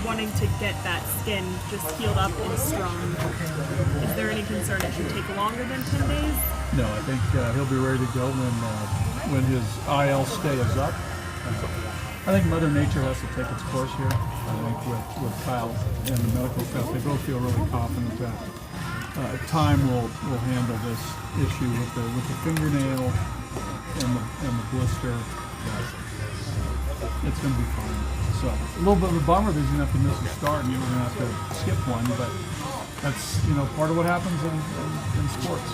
wanting to get that skin just healed up and strong. Is there any concern it should take longer than 10 days? No, I think he'll be ready to go when his IL stay is up. I think Mother Nature has to take its course here. I think with Kyle and the medical stuff, they both feel really confident that time will handle this issue with the fingernail and the blister. It's going to be fine. So a little bit of a bummer that he's going to have to miss a start and you're going to have to skip one, but that's part of what happens in sports.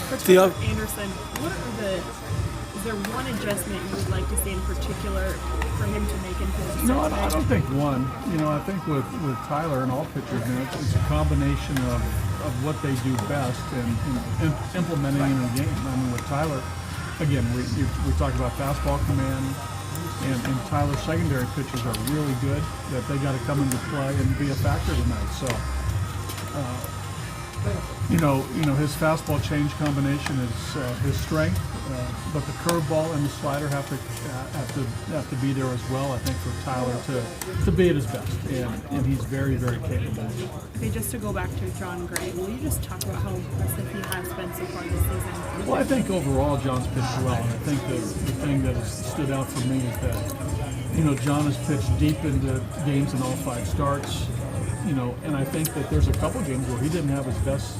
For Anderson, is there one adjustment you would like to see in particular for him to make into his No, I don't think one. I think with Tyler and all pitchers, it's a combination of what they do best and implementing in the game. I mean, with Tyler, again, we talked about fastball command, and Tyler's secondary pitches are really good, that they got to come into play and be a factor tonight. So, his fastball change combination is his strength, but the curveball and the slider have to be there as well. I think for Tyler to be at his best, and he's very, very capable. Okay, just to go back to John Gray, will you just talk about how impressive he has been so far this season? Well, I think overall John's pitched well, and I think the thing that has stood out for me is that John has pitched deep into games in all 5 starts. And I think that there's a couple games where he didn't have his best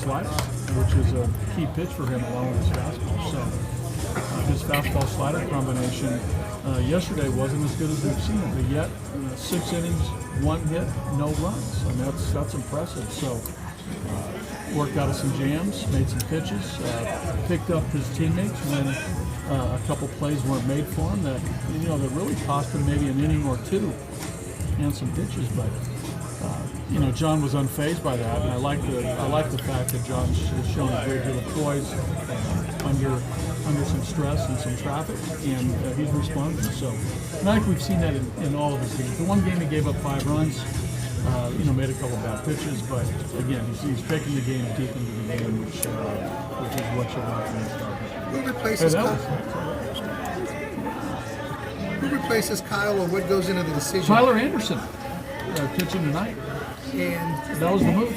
slider, which is a key pitch for him along with his fastball. So his fastball slider combination yesterday wasn't as good as we've seen it, but yet 6 innings, 1 hit, no runs. I mean, that's impressive. So worked out of some jams, made some pitches, picked up his teammates when a couple plays weren't made for him that that really cost him maybe an inning or 2 and some pitches, but. John was unfazed by that, and I like the fact that John has shown a great deal of poise under some stress and some traffic, and he's responding. So, and I think we've seen that in all of his games. The one game he gave up 5 runs, made a couple bad pitches, but again, he's taking the game deep into the game, which is what you want from the starter. Who replaces Kyle, or what goes into the decision? Tyler Anderson, pitching tonight. And that was the move.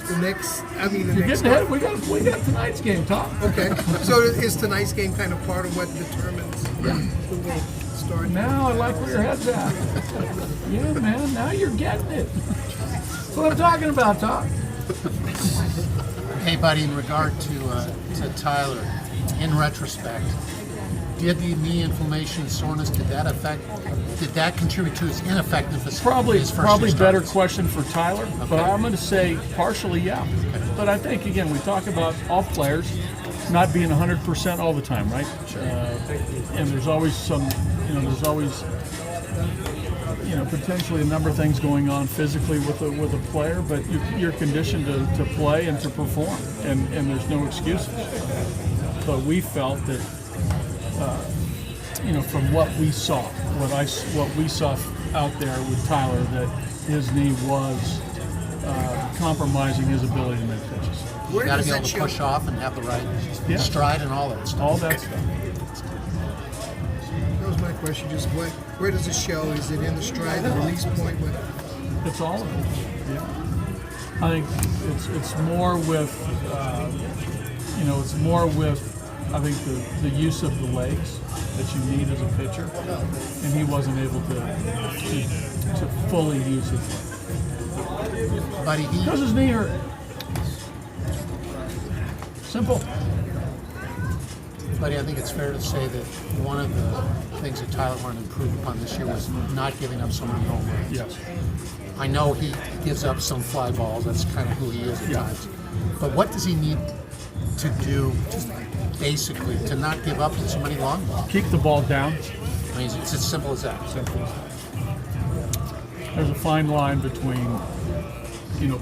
You're getting ahead. We got tonight's game, Tom. Okay. So is tonight's game kind of part of what determines who will start? Now I like where your head's at. Yeah, man. Now you're getting it. That's what I'm talking about, Tom. Hey, buddy. In regard to Tyler, in retrospect, did the knee inflammation, soreness, did that contribute to his ineffectiveness? Probably better question for Tyler, okay. But I'm going to say partially, yeah. Okay. But I think, again, we talk about all players not being 100% all the time, right? Sure. And there's always potentially a number of things going on physically with a player, but you're conditioned to play and to perform, and there's no excuses. But we felt that. From what we saw, what we saw out there with Tyler, that his knee was compromising his ability to make pitches. You got to be able to push off and have the right stride and all that stuff. All that stuff. That was my question. Just where does it show? Is it in the stride, the release point? It's all of it. Yeah. I think it's more with I think the use of the legs that you need as a pitcher, and he wasn't able to fully use his legs. Buddy, because his knee hurt. Simple. Buddy, I think it's fair to say that one of the things that Tyler wanted to improve upon this year was not giving up so many home runs. Yes. I know he gives up some fly balls. That's kind of who he is at times. But what does he need to do, basically, to not give up so many long balls? Keep the ball down. I mean, it's as simple as that. There's a fine line between,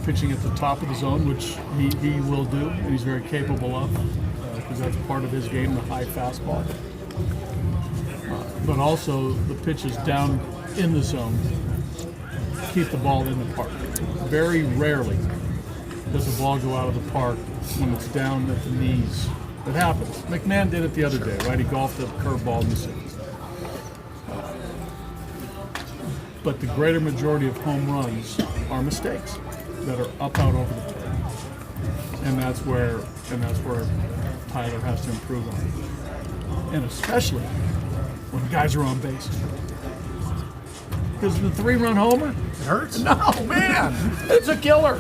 pitching at the top of the zone, which he will do, and he's very capable of, because that's part of his game, the high fastball. But also the pitches down in the zone, keep the ball in the park. Very rarely does the ball go out of the park when it's down at the knees. It happens. McMahon did it the other day, right? He golfed a curveball in the 60s. but the greater majority of home runs are mistakes that are up out over the plate, and that's where Tyler has to improve on, and especially when guys are on base. Because the 3-run homer, It hurts. no man, it's a killer.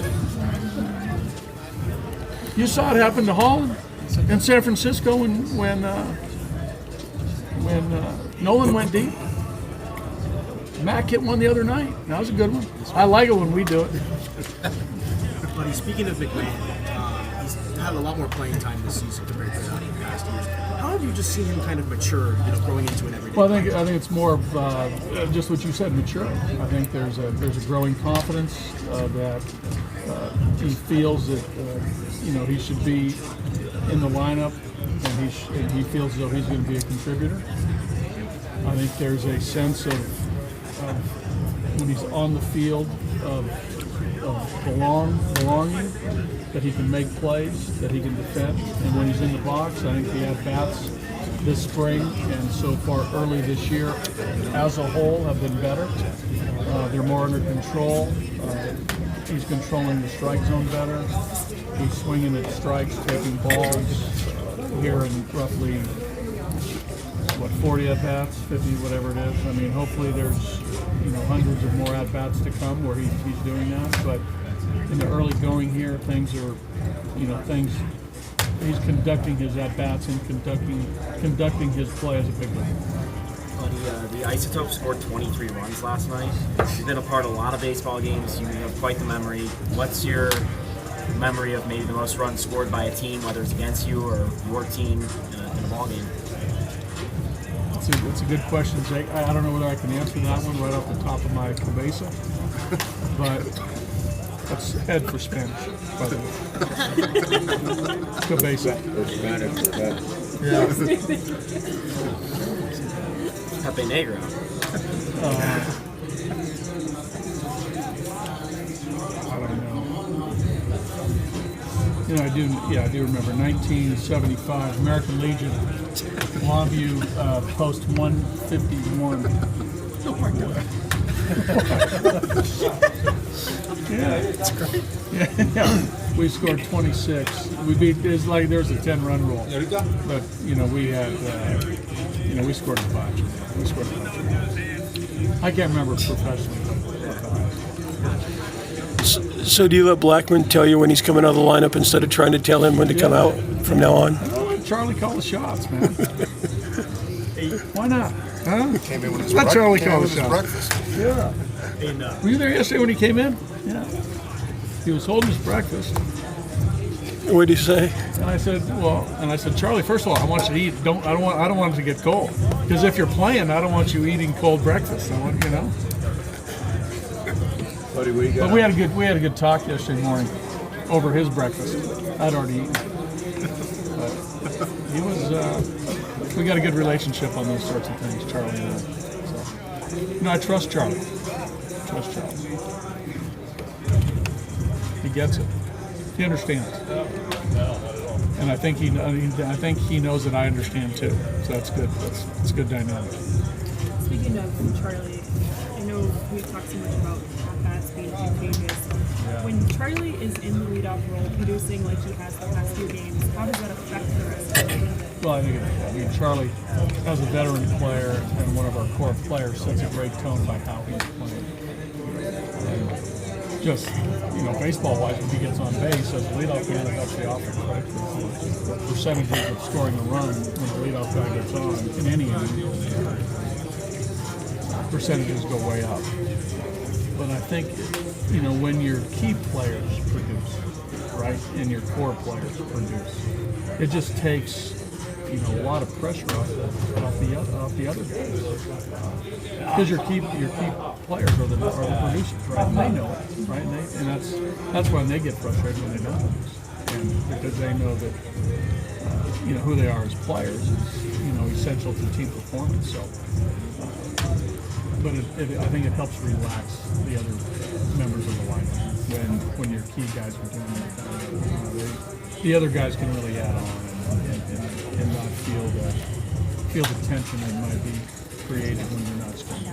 You saw it happen to Holland in San Francisco when Nolan went deep. Mac hit one the other night. That was a good one. I like it when we do it. Buddy, speaking of McMahon, he's had a lot more playing time this season compared to the past years. How have you just seen him kind of mature, growing into an everyday? Well, I think it's more of just what you said, mature. I think there's a growing confidence that he feels that he should be in the lineup, and he feels as though he's going to be a contributor. I think there's a sense of when he's on the field of belonging, that he can make plays, that he can defend, and when he's in the box, I think the at-bats this spring and so far early this year as a whole have been better. They're more under control. He's controlling the strike zone better. He's swinging at strikes, taking balls here in roughly 40 at-bats, 50, whatever it is. I mean, hopefully there's hundreds of more at-bats to come where he's doing that. But in the early going here, things are, he's conducting his at-bats and conducting his play as a big league. The Isotopes scored 23 runs last night. You've been a part of a lot of baseball games. You have quite the memory. What's your memory of maybe the most runs scored by a team, whether it's against you or your team in a ball game? That's a good question, Jake. I don't know whether I can answer that one right off the top of my cabeza, but that's head for Spanish, by the way. Cabeza. Pepe Negro. I don't know. I do remember 1975 American Legion, Longview, post 151. Oh my God. Yeah, that's great. Yeah, we scored 26. We beat. It's like there's a 10-run rule, but we had we scored a bunch. I can't remember professionally. So do you let Blackman tell you when he's coming out of the lineup instead of trying to tell him when to come out from now on? I'll let Charlie call the shots, man. Why not? Huh? Came in with his Let Charlie came call in the with his shots. breakfast. Yeah. Were you there yesterday when he came in? Yeah. He was holding his breakfast. What did he say? And I said, Charlie, first of all, I want you to eat. I don't want it to get cold. Because if you're playing, I don't want you eating cold breakfast. I want, Buddy, what you got? But we had a good talk yesterday morning over his breakfast. I'd already eaten. But he was. We got a good relationship on those sorts of things, Charlie and I. So, I trust Charlie. He gets it. He understands. And I think he knows that I understand too. So that's good. That's a good dynamic. Speaking of Charlie, I know we've talked so much about at-bats being contagious. When Charlie is in the leadoff role, producing like he has the past few games, how does that affect the rest of the team? Well, I think Charlie, as a veteran player and one of our core players, sets a great tone by how he's playing. And just, baseball-wise, when he gets on base, as a leadoff man, it helps the offense, right? The percentages of scoring a run when the leadoff guy gets on in any inning, percentages go way up. But I think, when your key players produce, right, and your core players produce, it just takes, a lot of pressure off the other guys. Because your key players are the producers, right? And they know it, right? And that's why they get frustrated when they don't produce, and because they know that who they are as players is essential to team performance. So, but I think it helps relax the other members of the lineup when your key guys are doing that. The other guys can really add on and not feel the tension that might be created when you're not scoring.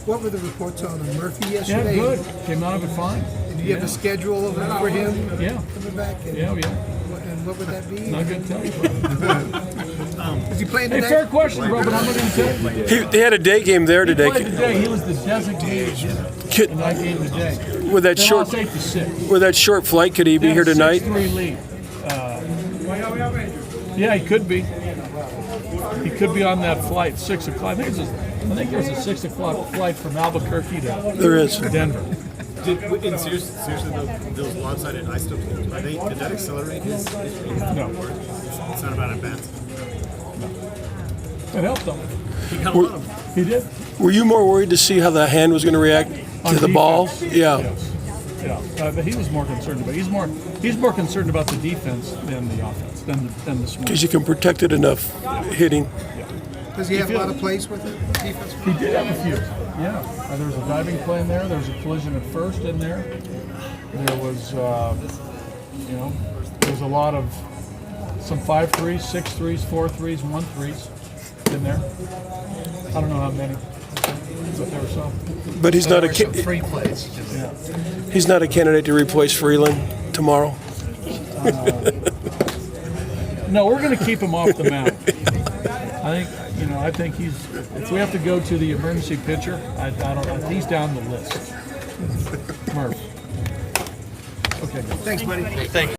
What were the reports on Murphy Yeah, yesterday? good. Came out of it fine. Do you have a schedule for him Yeah. coming back? And Yeah. and what would that be? Not gonna tell you. Is he playing Hey, tonight? fair question, bro, but I'm not gonna tell you. They had a day game there He today. played today. He was the designated hitter Kid- in that game today. With that They short, lost 8-6. with that short flight, could he be here tonight? 6-3 lead. Yeah, he could be. He could be on that flight, 6 o'clock. I think there's a 6 o'clock flight from Albuquerque to There is. Denver. Seriously, those lopsided isotopes, did that accelerate his No, It's not about advance. it helped him. He got a lot of He did. Were you more worried to see how the hand was going to react On to the ball? defense. Yeah. Yes. Yeah, but he was more concerned about. He's more concerned about the defense than the offense, than the swing. Because you can protect it enough hitting. Does he have a lot of plays with it? Defense? He did have a few. Yeah, there was a diving play in there. There was a collision at first in there. There was, there was a lot of some 5-3s, 6-3s, 4-3s, 1-3s in there. I don't know how many, but there were some. But he's not a Some ca- free plays. he's not a candidate to replace Freeland tomorrow. No, we're going to keep him off the mound. I think he's. If we have to go to the emergency pitcher, I don't. He's down the list. Murph. Okay. Thanks, buddy. Thank you.